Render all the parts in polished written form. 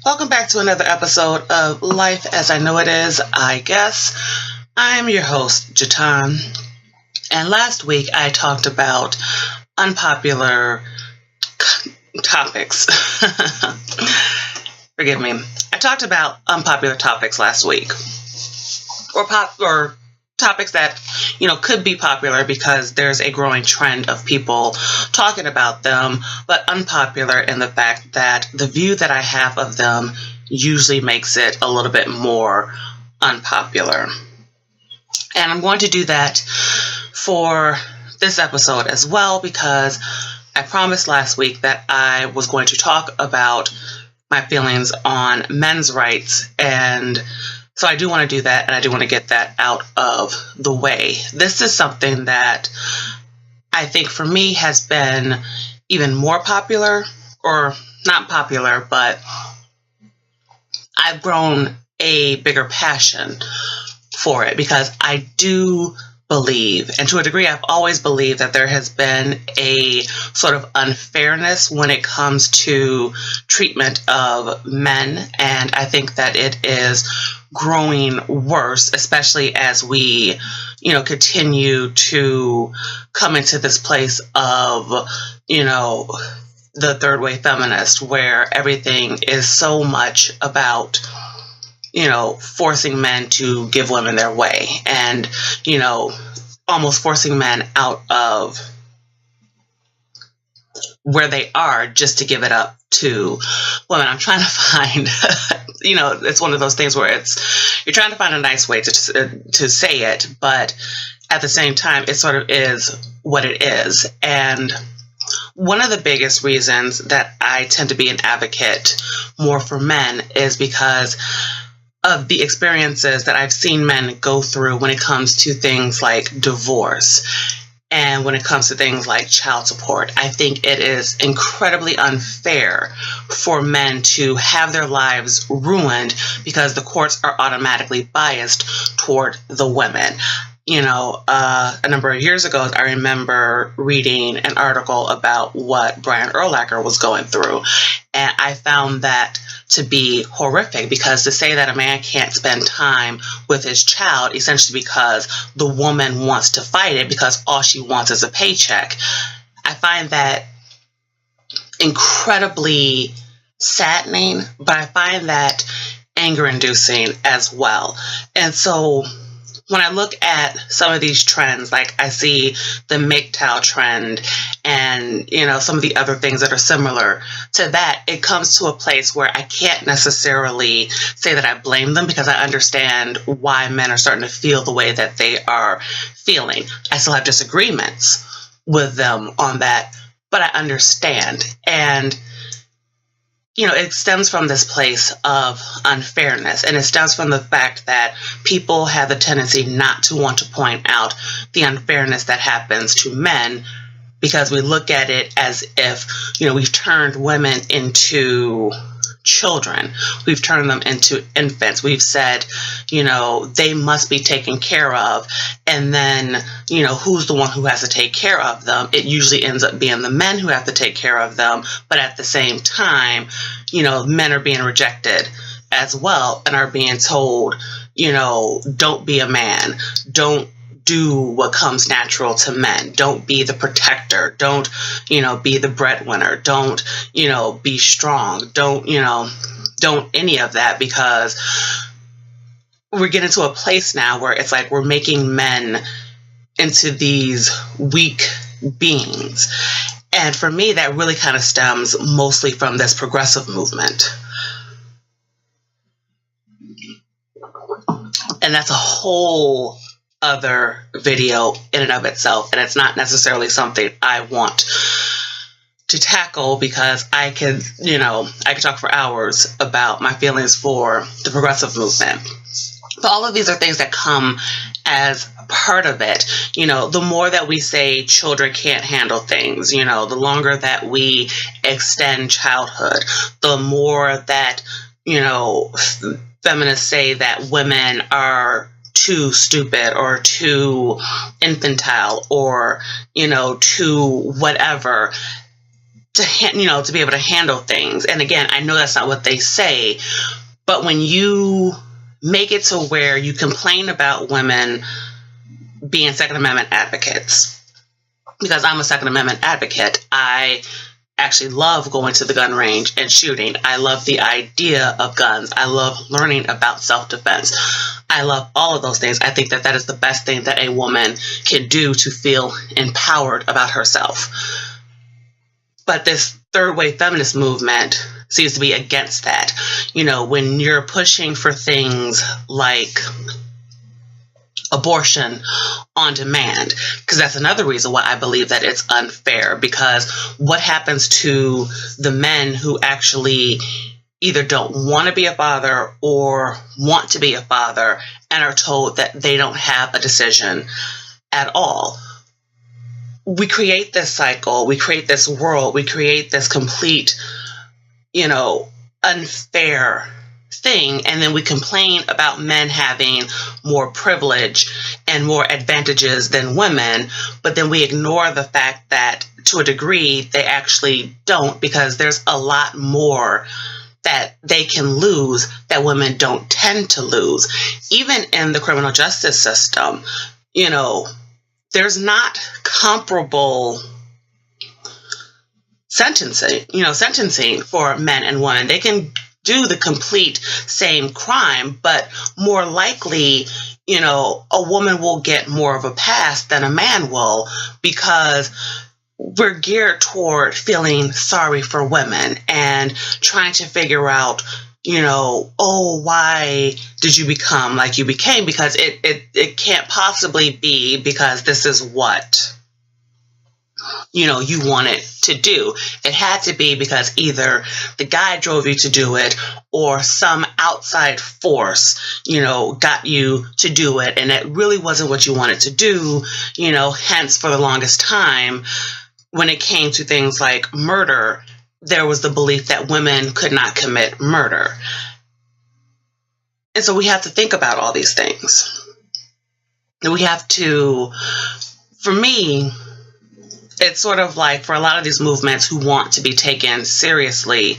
Welcome back to another episode of Life as I Know It Is, I guess. I'm your host, Jatan. And last week I talked about unpopular topics. Forgive me. I talked about unpopular topics last week. Or topics that, could be popular because there's a growing trend of people talking about them, but unpopular in the fact that the view that I have of them usually makes it a little bit more unpopular. And I'm going to do that for this episode as well because I promised last week that I was going to talk about my feelings on men's rights, and so I do want to do that, and I do want to get that out of the way. This is something that I think for me has been even more popular, or not popular, but I've grown a bigger passion for it because I do believe, and to a degree I've always believed, that there has been a sort of unfairness when it comes to treatment of men, and I think that it is growing worse, especially as we, continue to come into this place of, the third wave feminist, where everything is so much about forcing men to give women their way and, almost forcing men out of where they are just to give it up to women. I'm trying to find, it's one of those things where you're trying to find a nice way to say it, but at the same time, it sort of is what it is. And one of the biggest reasons that I tend to be an advocate more for men is because of the experiences that I've seen men go through when it comes to things like divorce and when it comes to things like child support. I think it is incredibly unfair for men to have their lives ruined because the courts are automatically biased toward the women. A number of years ago, I remember reading an article about what Brian Urlacher was going through, and I found that to be horrific, because to say that a man can't spend time with his child essentially because the woman wants to fight it because all she wants is a paycheck, I find that incredibly saddening, but I find that anger-inducing as well. And so when I look at some of these trends, like I see the MGTOW trend and, some of the other things that are similar to that, it comes to a place where I can't necessarily say that I blame them because I understand why men are starting to feel the way that they are feeling. I still have disagreements with them on that, but I understand. And it stems from this place of unfairness, and it stems from the fact that people have the tendency not to want to point out the unfairness that happens to men because we look at it as if, we've turned women into children. We've turned them into infants. We've said, they must be taken care of. And then, who's the one who has to take care of them? It usually ends up being the men who have to take care of them. But at the same time, men are being rejected as well and are being told, don't be a man. Don't do what comes natural to men. Don't be the protector. Don't, be the breadwinner. Don't, be strong. Don't any of that, because we're getting to a place now where it's like we're making men into these weak beings. And for me, that really kind of stems mostly from this progressive movement. And that's a whole other video in and of itself, and it's not necessarily something I want to tackle because I could talk for hours about my feelings for the progressive movement. But all of these are things that come as part of it. The more that we say children can't handle things, the longer that we extend childhood, the more that, feminists say that women are too stupid or too infantile or, too whatever. to be able to handle things. And again, I know that's not what they say, but when you make it to where you complain about women being Second Amendment advocates, because I'm a Second Amendment advocate, I actually love going to the gun range and shooting. I love the idea of guns. I love learning about self-defense. I love all of those things. I think that that is the best thing that a woman can do to feel empowered about herself. But this third wave feminist movement seems to be against that. When you're pushing for things like abortion on demand, because that's another reason why I believe that it's unfair, because what happens to the men who actually either don't want to be a father or want to be a father and are told that they don't have a decision at all? We create this cycle, we create this world, we create this complete, unfair thing, and then we complain about men having more privilege and more advantages than women, but then we ignore the fact that to a degree they actually don't, because there's a lot more that they can lose that women don't tend to lose. Even in the criminal justice system, there's not comparable sentencing for men and women. They can do the complete same crime, but more likely, a woman will get more of a pass than a man will, because we're geared toward feeling sorry for women and trying to figure out, why did you become like you became? Because it can't possibly be because this is what, you wanted to do. It had to be because either the guy drove you to do it or some outside force, got you to do it. And it really wasn't what you wanted to do, hence for the longest time, when it came to things like murder, there was the belief that women could not commit murder. And so we have to think about all these things. And we have to, for me, it's sort of like for a lot of these movements who want to be taken seriously,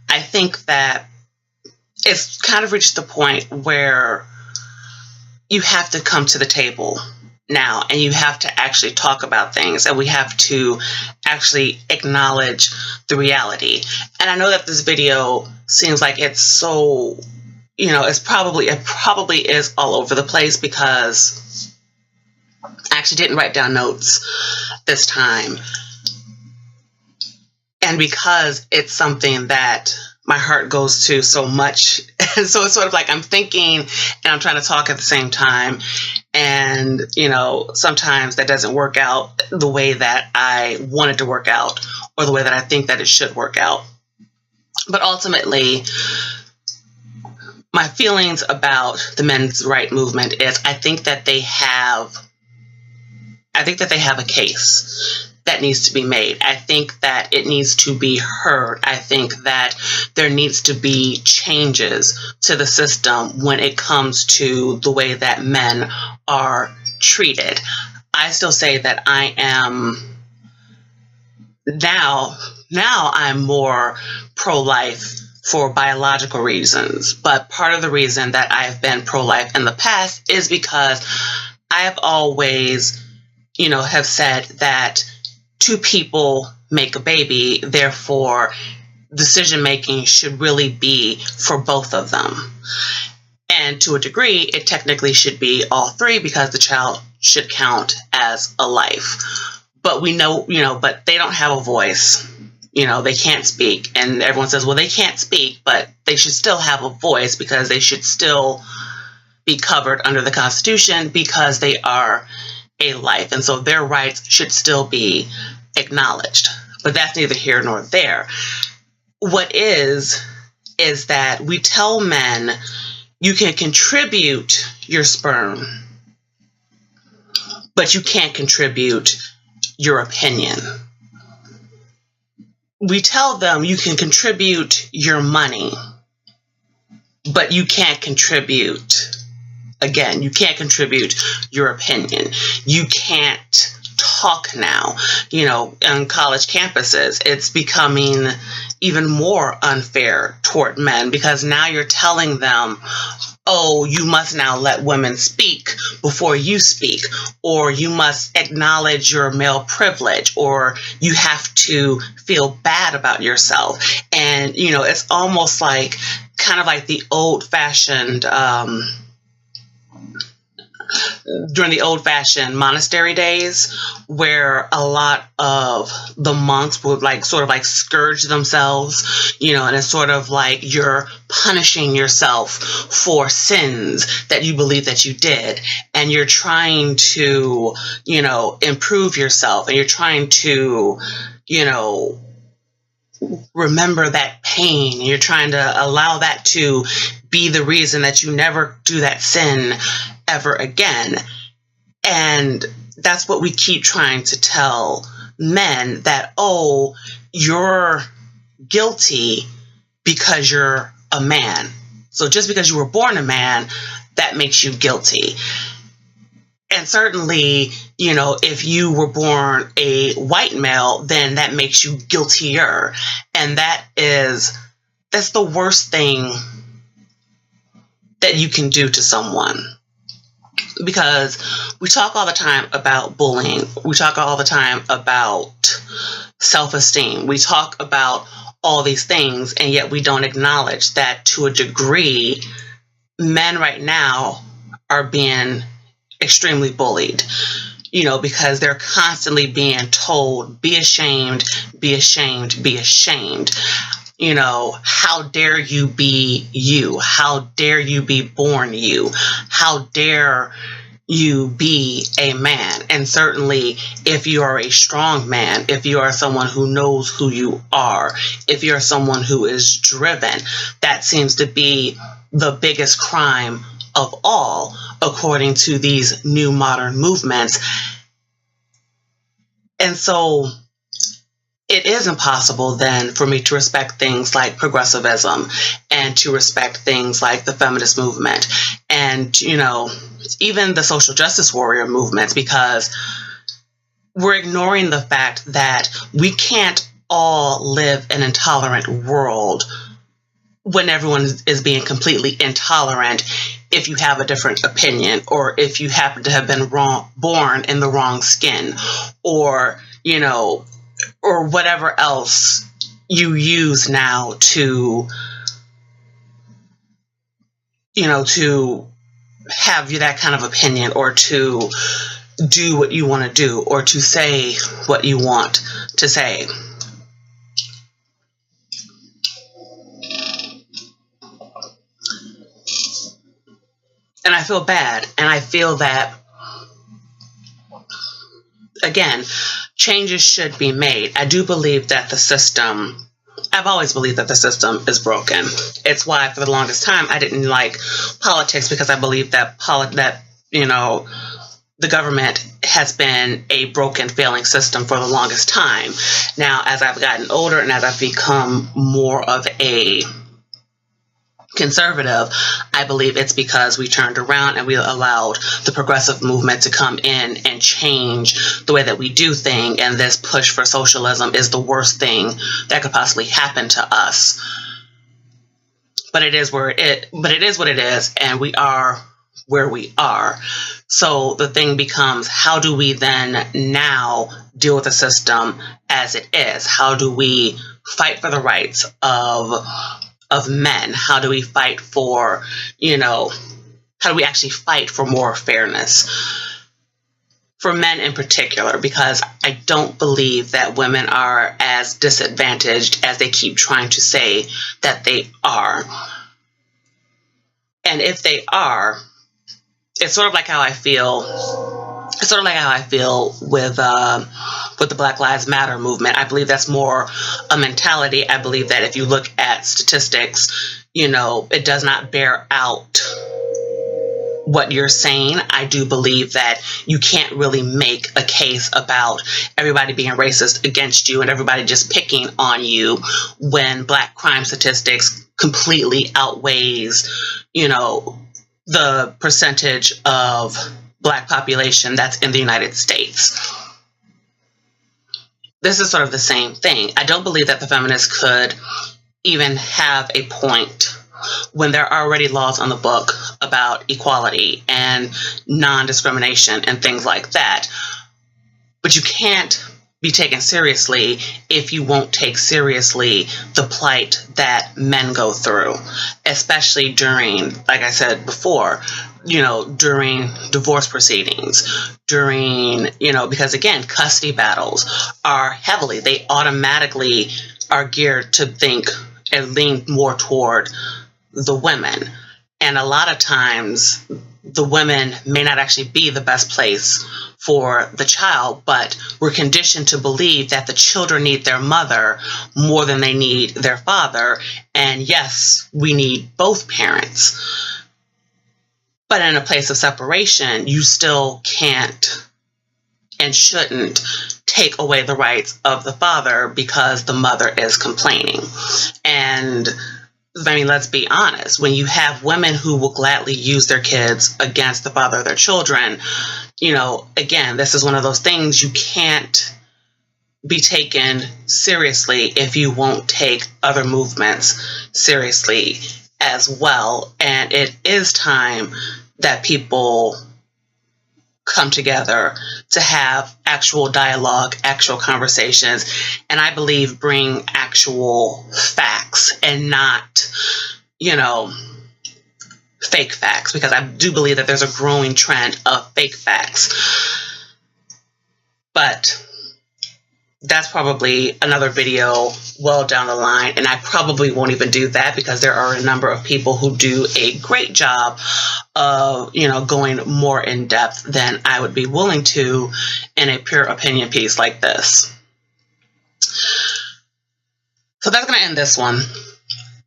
I think that it's kind of reached the point where you have to come to the table now and you have to actually talk about things, and we have to actually acknowledge the reality. And I know that this video seems like it's so, it probably is all over the place, because I actually didn't write down notes this time. And because it's something that my heart goes to so much. And so it's sort of like I'm thinking and I'm trying to talk at the same time. And, sometimes that doesn't work out the way that I want it to work out or the way that I think that it should work out. But ultimately, my feelings about the men's right movement is I think that they have a case that needs to be made. I think that it needs to be heard. I think that there needs to be changes to the system when it comes to the way that men are treated. I still say that I am now I'm more pro-life for biological reasons. But part of the reason that I've been pro-life in the past is because I have always, have said that two people make a baby, therefore decision making should really be for both of them. And to a degree, it technically should be all three, because the child should count as a life. But we know, but they don't have a voice. They can't speak. And everyone says, well, they can't speak, but they should still have a voice, because they should still be covered under the Constitution, because they are a life. And so their rights should still be acknowledged. But that's neither here nor there. What is that we tell men you can contribute your sperm, but you can't contribute your opinion. We tell them you can contribute your money, but you can't contribute, again, you can't contribute your opinion. You can't talk now, on college campuses. It's becoming even more unfair toward men because now you're telling them, oh, you must now let women speak before you speak, or you must acknowledge your male privilege, or you have to feel bad about yourself. And, it's almost like kind of like the old-fashioned during the old-fashioned monastery days, where a lot of the monks would sort of scourge themselves, and it's sort of like you're punishing yourself for sins that you believe that you did, and you're trying to, improve yourself, and you're trying to, remember that pain, and you're trying to allow that to be the reason that you never do that sin ever again. And that's what we keep trying to tell men, that, oh, you're guilty because you're a man. So just because you were born a man, that makes you guilty. And certainly, if you were born a white male, then that makes you guiltier. And that's the worst thing that you can do to someone. Because we talk all the time about bullying. We talk all the time about self-esteem. We talk about all these things, and yet we don't acknowledge that to a degree, men right now are being extremely bullied, because they're constantly being told, be ashamed, be ashamed, be ashamed. How dare you be you? How dare you be born you? How dare you be a man? And certainly, if you are a strong man, if you are someone who knows who you are, if you're someone who is driven, that seems to be the biggest crime of all, according to these new modern movements. And so it is impossible then for me to respect things like progressivism and to respect things like the feminist movement and, even the social justice warrior movements, because we're ignoring the fact that we can't all live in an intolerant world when everyone is being completely intolerant if you have a different opinion, or if you happen to have been born in the wrong skin, or, or whatever else you use now to, to have that kind of opinion, or to do what you want to do, or to say what you want to say. And I feel bad, and I feel that, again, changes should be made. I do believe that I've always believed that the system is broken. It's why for the longest time I didn't like politics, because I believe that the government has been a broken, failing system for the longest time. Now, as I've gotten older and as I've become more of a conservative, I believe it's because we turned around and we allowed the progressive movement to come in and change the way that we do things. And this push for socialism is the worst thing that could possibly happen to us. But it is what it is, and we are where we are. So the thing becomes, how do we then now deal with the system as it is? How do we fight for the rights of men? How do we fight for, how do we actually fight for more fairness for men in particular? Because I don't believe that women are as disadvantaged as they keep trying to say that they are. And if they are, it's sort of like how I feel. It's sort of like how I feel with the Black Lives Matter movement. I believe that's more a mentality. I believe that if you look at statistics, it does not bear out what you're saying. I do believe that you can't really make a case about everybody being racist against you and everybody just picking on you when Black crime statistics completely outweighs, the percentage of Black population that's in the United States. this is sort of the same thing. I don't believe that the feminists could even have a point when there are already laws on the book about equality and non-discrimination and things like that. But you can't be taken seriously if you won't take seriously the plight that men go through, especially during, like I said before, during divorce proceedings, during, because again, custody battles are they automatically are geared to think and lean more toward the women. And a lot of times the women may not actually be the best place for the child, but we're conditioned to believe that the children need their mother more than they need their father. And yes, we need both parents. But in a place of separation, you still can't and shouldn't take away the rights of the father because the mother is complaining. And let's be honest, when you have women who will gladly use their kids against the father of their children, again, this is one of those things you can't be taken seriously if you won't take other movements seriously as well. And it is time that people come together to have actual dialogue, actual conversations, and I believe bring actual facts and not, fake facts, because I do believe that there's a growing trend of fake facts. But that's probably another video well down the line, and I probably won't even do that because there are a number of people who do a great job of, going more in depth than I would be willing to in a pure opinion piece like this. So that's going to end this one.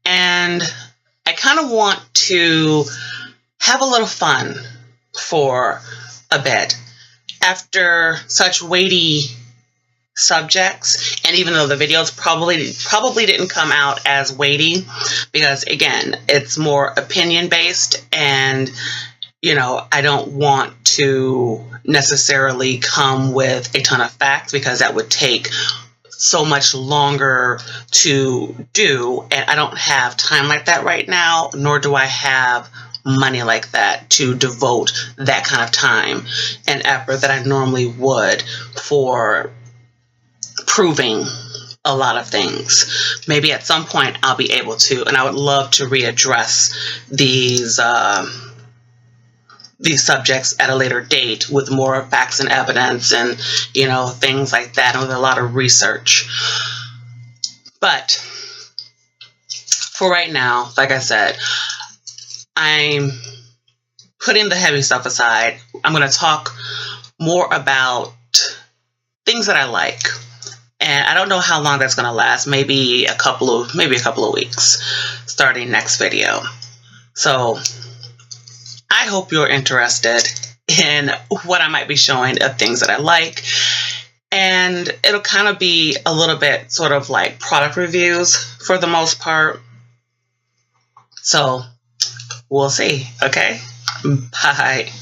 And I kind of want to have a little fun for a bit after such weighty subjects, and even though the videos probably didn't come out as weighty, because again, it's more opinion based, and I don't want to necessarily come with a ton of facts because that would take so much longer to do, and I don't have time like that right now, nor do I have money like that to devote that kind of time and effort that I normally would for proving a lot of things. Maybe at some point I'll be able to, and I would love to readdress these subjects at a later date with more facts and evidence and, things like that, and with a lot of research. But for right now, like I said, I'm putting the heavy stuff aside. I'm going to talk more about things that I like. And I don't know how long that's going to last. Maybe a couple of weeks starting next video. So I hope you're interested in what I might be showing of things that I like. And it'll kind of be a little bit sort of like product reviews for the most part. So we'll see. Okay. Bye.